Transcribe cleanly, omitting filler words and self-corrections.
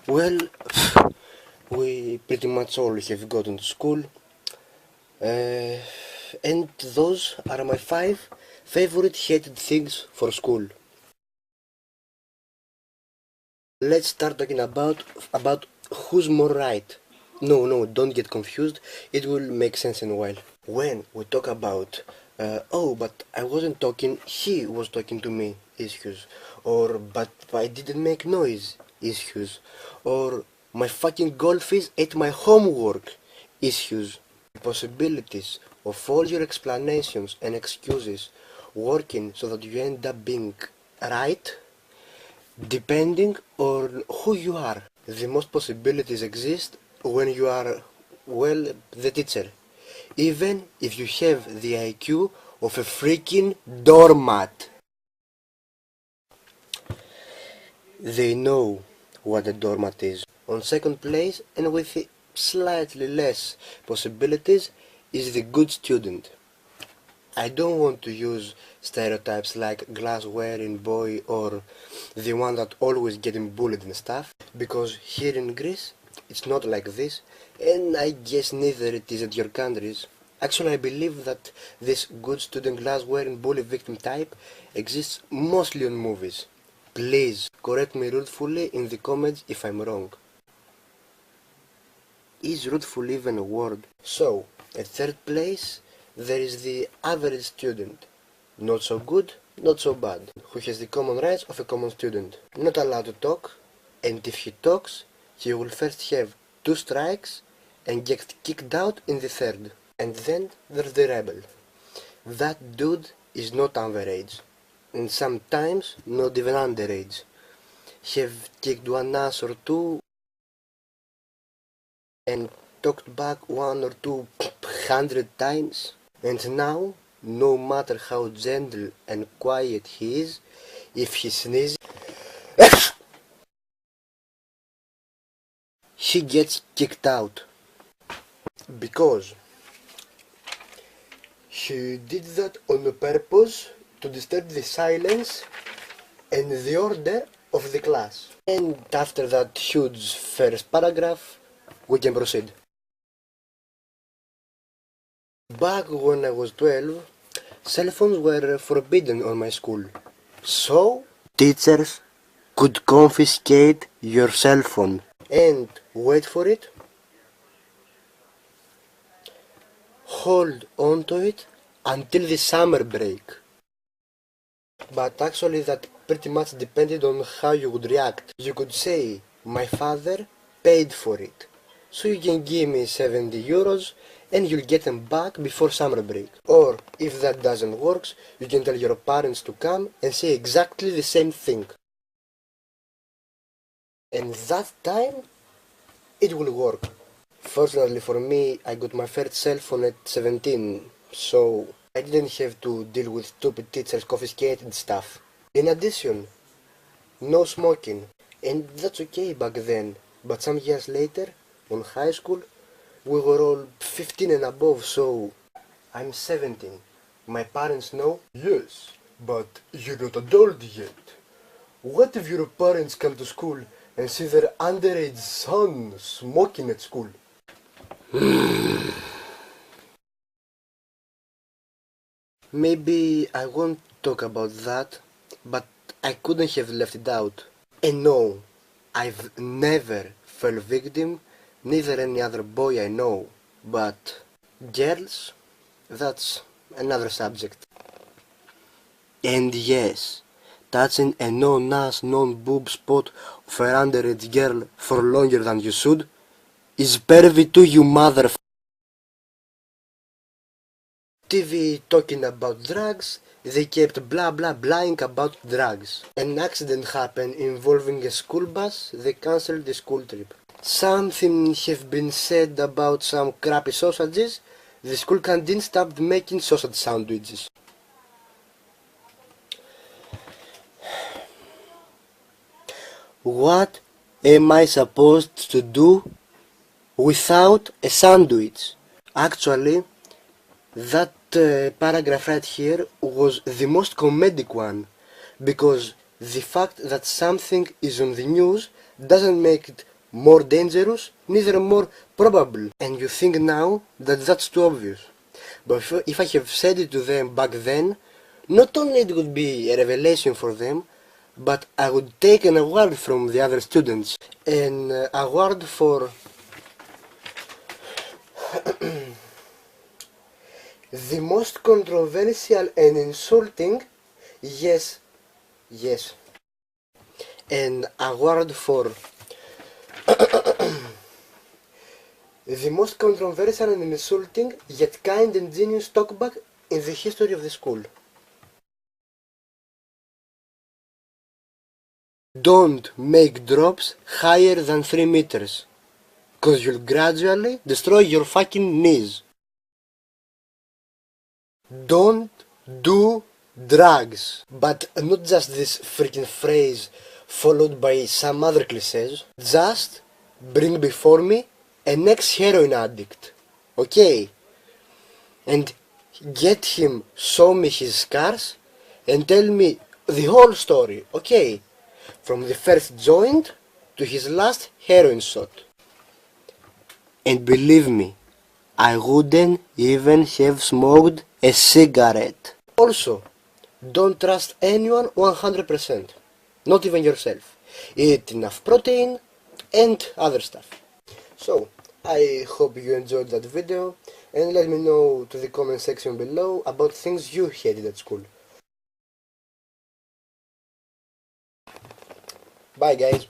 Well, we pretty much all have gotten to school, and those are my 5 favorite hated things for school. Let's start talking about who's more right. No, don't get confused. It will make sense in a while. When we talk about, oh, but I wasn't talking, he was talking to me issues, or but I didn't make noise issues, or my fucking goldfish ate my homework issues. The possibilities of all your explanations and excuses working so that you end up being right depending on who you are. The most possibilities exist when you are, well, the teacher. Even if you have the IQ of a freaking doormat. They know what a doormat is. On second place, and with slightly less possibilities, is the good student. I don't want to use stereotypes like glass wearing boy or the one that always getting bullied and stuff, because here in Greece it's not like this, and I guess neither it is at your countries. Actually, I believe that this good student glass wearing bully victim type exists mostly on movies. Please correct me ruefully in the comments if I'm wrong. Is rueful even a word? So, at third place, there is the average student. Not so good, not so bad, who has the common rights of a common student. Not allowed to talk, and if he talks, he will first have 2 strikes and get kicked out in the third. And then there's the rebel. That dude is not average, and sometimes not even underage. Have kicked one ass or two and talked back 1 or 200 times. And now, no matter how gentle and quiet he is, if he sneezes, he gets kicked out. Because he did that on purpose to disturb the silence and the order of the class. And after that huge first paragraph, we can proceed. Back when I was 12, cell phones were forbidden on my school. So, teachers could confiscate your cell phone. And, wait for it, hold on to it until the summer break. But actually that pretty much depended on how you would react. You could say, my father paid for it, so you can give me 70 euros and you'll get them back before summer break. Or, if that doesn't work, you can tell your parents to come and say exactly the same thing. And that time, it will work. Fortunately for me, I got my first cell phone at 17, so I didn't have to deal with stupid teachers confiscating stuff. In addition, no smoking, and that's okay back then, but some years later, in high school, we were all 15 and above, so I'm 17. My parents know? Yes, but you're not adult yet. What if your parents come to school and see their underage son smoking at school? Maybe I won't talk about that, but I couldn't have left it out. And no, I've never fell victim, neither any other boy I know. But girls, that's another subject. And yes, touching a non-ass, non-boob spot of an underage girl for longer than you should is pervy to you mother. TV talking about drugs, they kept blah blah blahing about drugs. An accident happened involving a school bus, they cancelled the school trip. Something have been said about some crappy sausages, the school canteen stopped making sausage sandwiches. What am I supposed to do without a sandwich? Actually, that paragraph right here was the most comedic one, because the fact that something is on the news doesn't make it more dangerous, neither more probable. And you think now that that's too obvious. But if I have said it to them back then, not only it would be a revelation for them, but I would take an award from the other students. An award for the most controversial and insulting, yes, yes, an award for the most controversial and insulting yet kind and genius talkback in the history of the school. Don't make drops higher than 3 meters, cause you'll gradually destroy your fucking knees. Don't do drugs. But not just this freaking phrase followed by some other cliches. Just bring before me an ex-heroin addict, okay? And get him show me his scars and tell me the whole story, okay? From the first joint to his last heroin shot. And believe me, I wouldn't even have smoked a cigarette. Also, don't trust anyone 100%. Not even yourself. Eat enough protein and other stuff. So, I hope you enjoyed that video and let me know to the comment section below about things you hated at school. Bye guys.